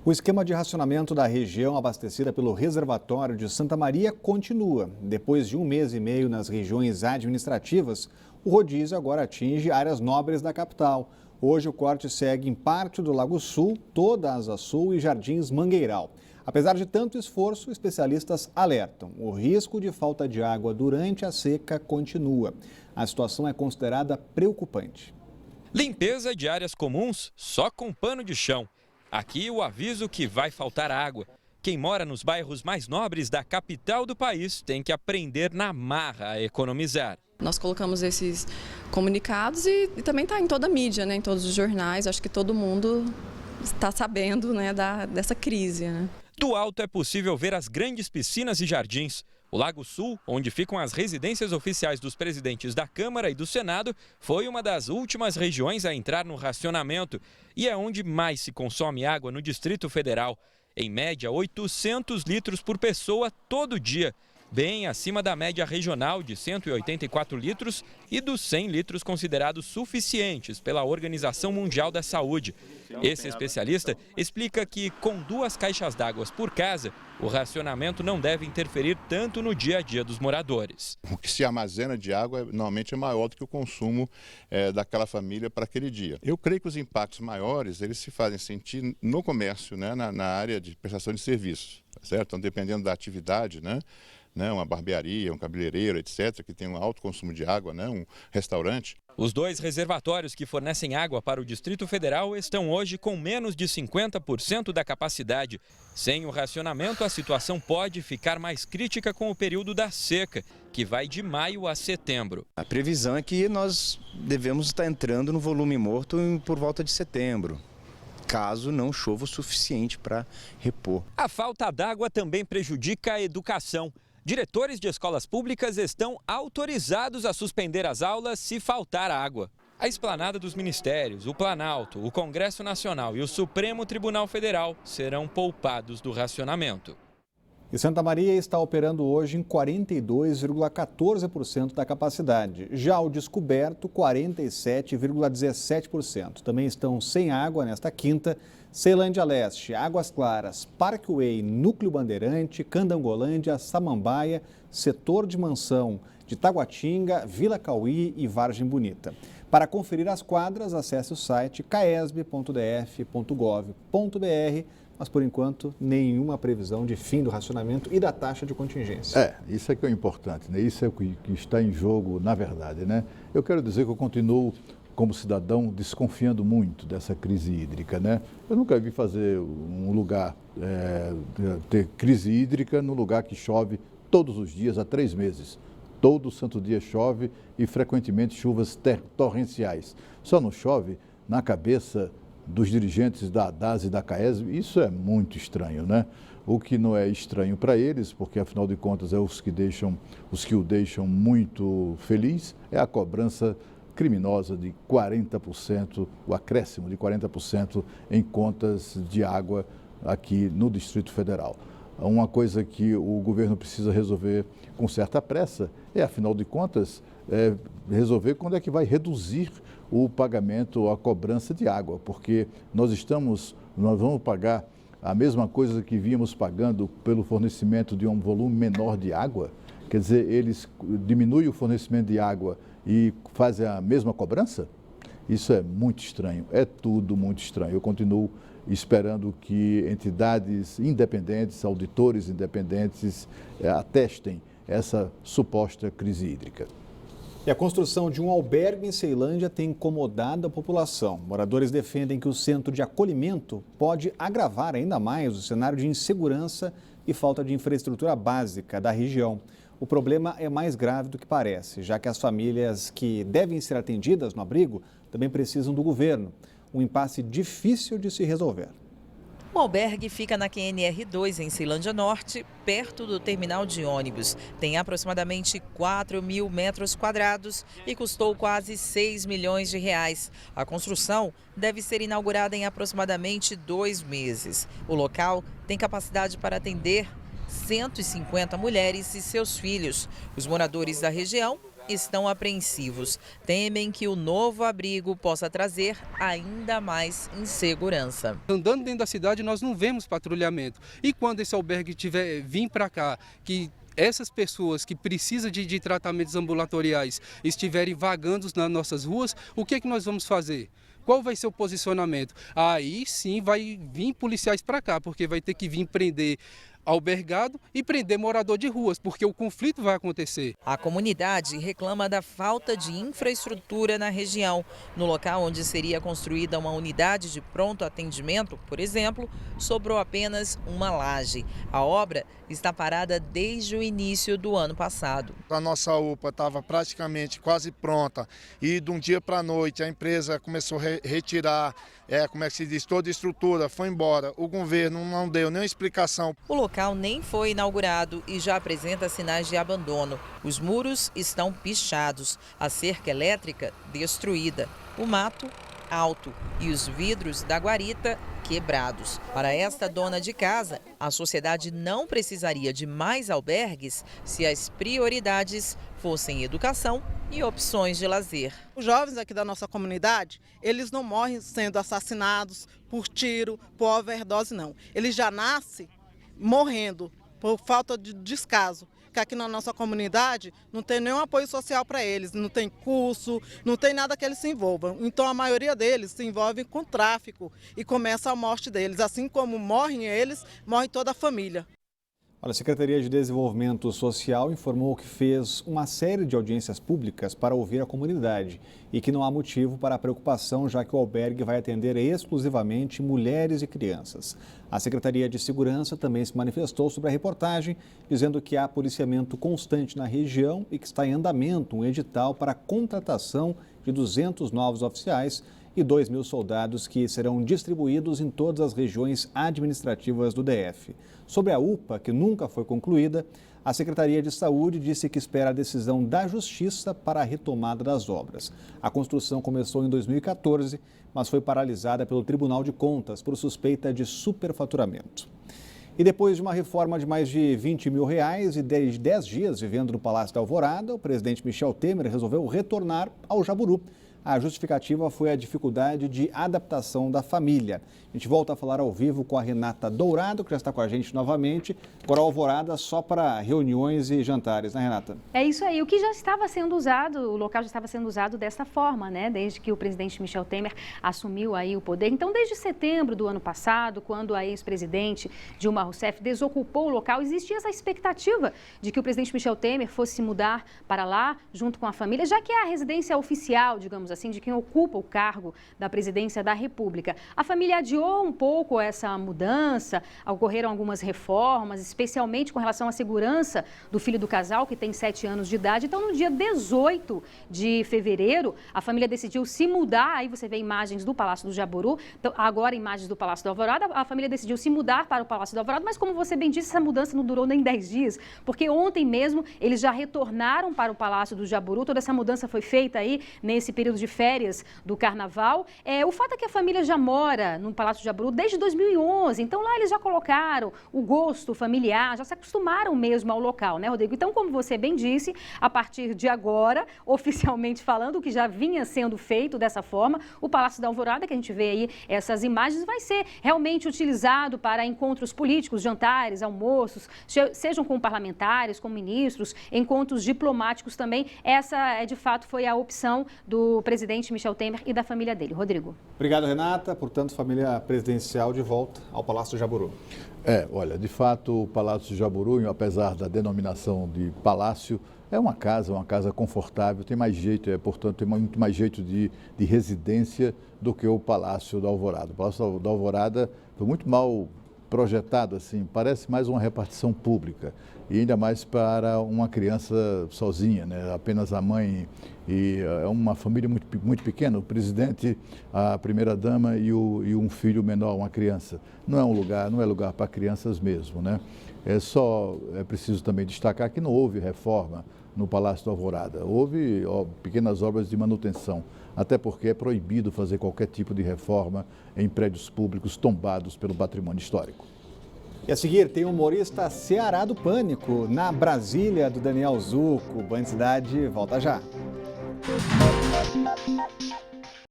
O esquema de racionamento da região abastecida pelo reservatório de Santa Maria continua. Depois de 1 mês e meio nas regiões administrativas, o rodízio agora atinge áreas nobres da capital. Hoje o corte segue em parte do Lago Sul, toda a Asa Sul e Jardins Mangueiral. Apesar de tanto esforço, especialistas alertam. O risco de falta de água durante a seca continua. A situação é considerada preocupante. Limpeza de áreas comuns só com pano de chão. Aqui o aviso que vai faltar água. Quem mora nos bairros mais nobres da capital do país tem que aprender na marra a economizar. Nós colocamos esses comunicados e também está em toda a mídia, né, em todos os jornais. Acho que todo mundo está sabendo, né, dessa crise, né? Do alto é possível ver as grandes piscinas e jardins. O Lago Sul, onde ficam as residências oficiais dos presidentes da Câmara e do Senado, foi uma das últimas regiões a entrar no racionamento e é onde mais se consome água no Distrito Federal. Em média, 800 litros por pessoa todo dia, bem acima da média regional de 184 litros e dos 100 litros considerados suficientes pela Organização Mundial da Saúde. Esse especialista explica que, com 2 caixas d'água por casa, o racionamento não deve interferir tanto no dia a dia dos moradores. O que se armazena de água normalmente é maior do que o consumo daquela família para aquele dia. Eu creio que os impactos maiores eles se fazem sentir no comércio, né, na área de prestação de serviços, certo? Então, dependendo da atividade, né, uma barbearia, um cabeleireiro, etc., que tem um alto consumo de água, né, um restaurante. Os 2 reservatórios que fornecem água para o Distrito Federal estão hoje com menos de 50% da capacidade. Sem o racionamento, a situação pode ficar mais crítica com o período da seca, que vai de maio a setembro. A previsão é que nós devemos estar entrando no volume morto por volta de setembro, caso não chova o suficiente para repor. A falta d'água também prejudica a educação. Diretores de escolas públicas estão autorizados a suspender as aulas se faltar água. A esplanada dos ministérios, o Planalto, o Congresso Nacional e o Supremo Tribunal Federal serão poupados do racionamento. E Santa Maria está operando hoje em 42,14% da capacidade. Já o Descoberto, 47,17%. Também estão sem água nesta quinta Ceilândia Leste, Águas Claras, Parkway, Núcleo Bandeirante, Candangolândia, Samambaia, Setor de Mansão de Taguatinga, Vila Cauí e Vargem Bonita. Para conferir as quadras, acesse o site caesb.df.gov.br, mas por enquanto nenhuma previsão de fim do racionamento e da taxa de contingência. Isso é que é importante, né? Isso é o que está em jogo na verdade, né? Eu quero dizer que eu continuo como cidadão desconfiando muito dessa crise hídrica, né? Eu nunca vi fazer um lugar ter crise hídrica no lugar que chove todos os dias há 3 meses. Todo santo dia chove e frequentemente chuvas torrenciais. Só não chove na cabeça dos dirigentes da ADAS e da CAESB. Isso é muito estranho, né? O que não é estranho para eles, porque afinal de contas é os que o deixam muito feliz, é a cobrança criminosa de 40%, o acréscimo de 40% em contas de água aqui no Distrito Federal. Uma coisa que o governo precisa resolver com certa pressa é, afinal de contas, resolver quando é que vai reduzir o pagamento, a cobrança de água, porque nós vamos pagar a mesma coisa que vínhamos pagando pelo fornecimento de um volume menor de água. Quer dizer, eles diminuem o fornecimento de água e fazem a mesma cobrança? Isso é muito estranho, é tudo muito estranho. Eu continuo esperando que entidades independentes, auditores independentes, atestem essa suposta crise hídrica. E a construção de um albergue em Ceilândia tem incomodado a população. Moradores defendem que o centro de acolhimento pode agravar ainda mais o cenário de insegurança e falta de infraestrutura básica da região. O problema é mais grave do que parece, já que as famílias que devem ser atendidas no abrigo também precisam do governo. Um impasse difícil de se resolver. O albergue fica na QNR2, em Ceilândia Norte, perto do terminal de ônibus. Tem aproximadamente 4.000 metros quadrados e custou quase 6 milhões de reais. A construção deve ser inaugurada em aproximadamente 2 meses. O local tem capacidade para atender 150 mulheres e seus filhos. Os moradores da região estão apreensivos. Temem que o novo abrigo possa trazer ainda mais insegurança. Andando dentro da cidade, nós não vemos patrulhamento. E quando esse albergue vir para cá, que essas pessoas que precisam de tratamentos ambulatoriais estiverem vagando nas nossas ruas, o que é que nós vamos fazer? Qual vai ser o posicionamento? Aí sim vai vir policiais para cá, porque vai ter que vir prender albergado e prender morador de ruas, porque o conflito vai acontecer. A comunidade reclama da falta de infraestrutura na região. No local onde seria construída uma unidade de pronto atendimento, por exemplo, sobrou apenas uma laje. A obra está parada desde o início do ano passado. A nossa UPA estava praticamente quase pronta e de um dia para a noite a empresa começou a retirar, como é que se diz, toda a estrutura, foi embora. O governo não deu nenhuma explicação. O local nem foi inaugurado e já apresenta sinais de abandono. Os muros estão pichados, a cerca elétrica destruída, o mato alto e os vidros da guarita quebrados. Para esta dona de casa, a sociedade não precisaria de mais albergues se as prioridades fossem educação e opções de lazer. Os jovens aqui da nossa comunidade, eles não morrem sendo assassinados por tiro, por overdose, não. Eles já nascem morrendo por falta de descaso. Que aqui na nossa comunidade não tem nenhum apoio social para eles, não tem curso, não tem nada que eles se envolvam. Então a maioria deles se envolve com tráfico e começa a morte deles. Assim como morrem eles, morre toda a família. Olha, a Secretaria de Desenvolvimento Social informou que fez uma série de audiências públicas para ouvir a comunidade e que não há motivo para preocupação, já que o albergue vai atender exclusivamente mulheres e crianças. A Secretaria de Segurança também se manifestou sobre a reportagem, dizendo que há policiamento constante na região e que está em andamento um edital para a contratação de 200 novos oficiais e 2.000 soldados que serão distribuídos em todas as regiões administrativas do DF. Sobre a UPA, que nunca foi concluída, a Secretaria de Saúde disse que espera a decisão da Justiça para a retomada das obras. A construção começou em 2014, mas foi paralisada pelo Tribunal de Contas por suspeita de superfaturamento. E depois de uma reforma de mais de R$20 mil e 10 dias vivendo no Palácio da Alvorada, o presidente Michel Temer resolveu retornar ao Jaburu. A justificativa foi a dificuldade de adaptação da família. A gente volta a falar ao vivo com a Renata Dourado, que já está com a gente novamente. Agora, a Alvorada só para reuniões e jantares, né, Renata? É isso aí. O que já estava sendo usado, o local já estava sendo usado dessa forma, né? Desde que o presidente Michel Temer assumiu aí o poder. Então, desde setembro do ano passado, quando a ex-presidente Dilma Rousseff desocupou o local, existia essa expectativa de que o presidente Michel Temer fosse se mudar para lá, junto com a família, já que é a residência oficial, digamos assim, de quem ocupa o cargo da presidência da República. A família adiou um pouco essa mudança, ocorreram algumas reformas, especialmente com relação à segurança do filho do casal, que tem 7 anos de idade. Então, no dia 18 de fevereiro, a família decidiu se mudar. Aí você vê imagens do Palácio do Jaburu, então, agora imagens do Palácio da Alvorada. A família decidiu se mudar para o Palácio da Alvorada, mas como você bem disse, essa mudança não durou nem 10 dias, porque ontem mesmo eles já retornaram para o Palácio do Jaburu. Toda essa mudança foi feita aí nesse período de férias do Carnaval. O fato é que a família já mora no Palácio do Jaburu desde 2011, então lá eles já colocaram o gosto familiar, já se acostumaram mesmo ao local, né, Rodrigo? Então, como você bem disse, a partir de agora, oficialmente falando, o que já vinha sendo feito dessa forma, o Palácio da Alvorada, que a gente vê aí essas imagens, vai ser realmente utilizado para encontros políticos, jantares, almoços, sejam com parlamentares, com ministros, encontros diplomáticos também. Essa, de fato, foi a opção do presidente Michel Temer e da família dele. Rodrigo. Obrigado, Renata. Portanto, família presidencial de volta ao Palácio do Jaburu. Olha, de fato, o Palácio do Jaburu, apesar da denominação de palácio, é uma casa confortável, tem mais jeito, portanto, tem muito mais jeito de residência do que o Palácio da Alvorada. O Palácio da Alvorada foi muito mal projetado, assim, parece mais uma repartição pública, e ainda mais para uma criança sozinha, né? Apenas a mãe, e é uma família muito pequena, o presidente, a primeira-dama e um filho menor, uma criança. Não é lugar para crianças mesmo, né? É preciso também destacar que não houve reforma no Palácio da Alvorada. Houve pequenas obras de manutenção, até porque é proibido fazer qualquer tipo de reforma em prédios públicos tombados pelo patrimônio histórico. E a seguir tem o humorista Ceará do Pânico, na Brasília do Daniel Zucco. Band Cidade volta já.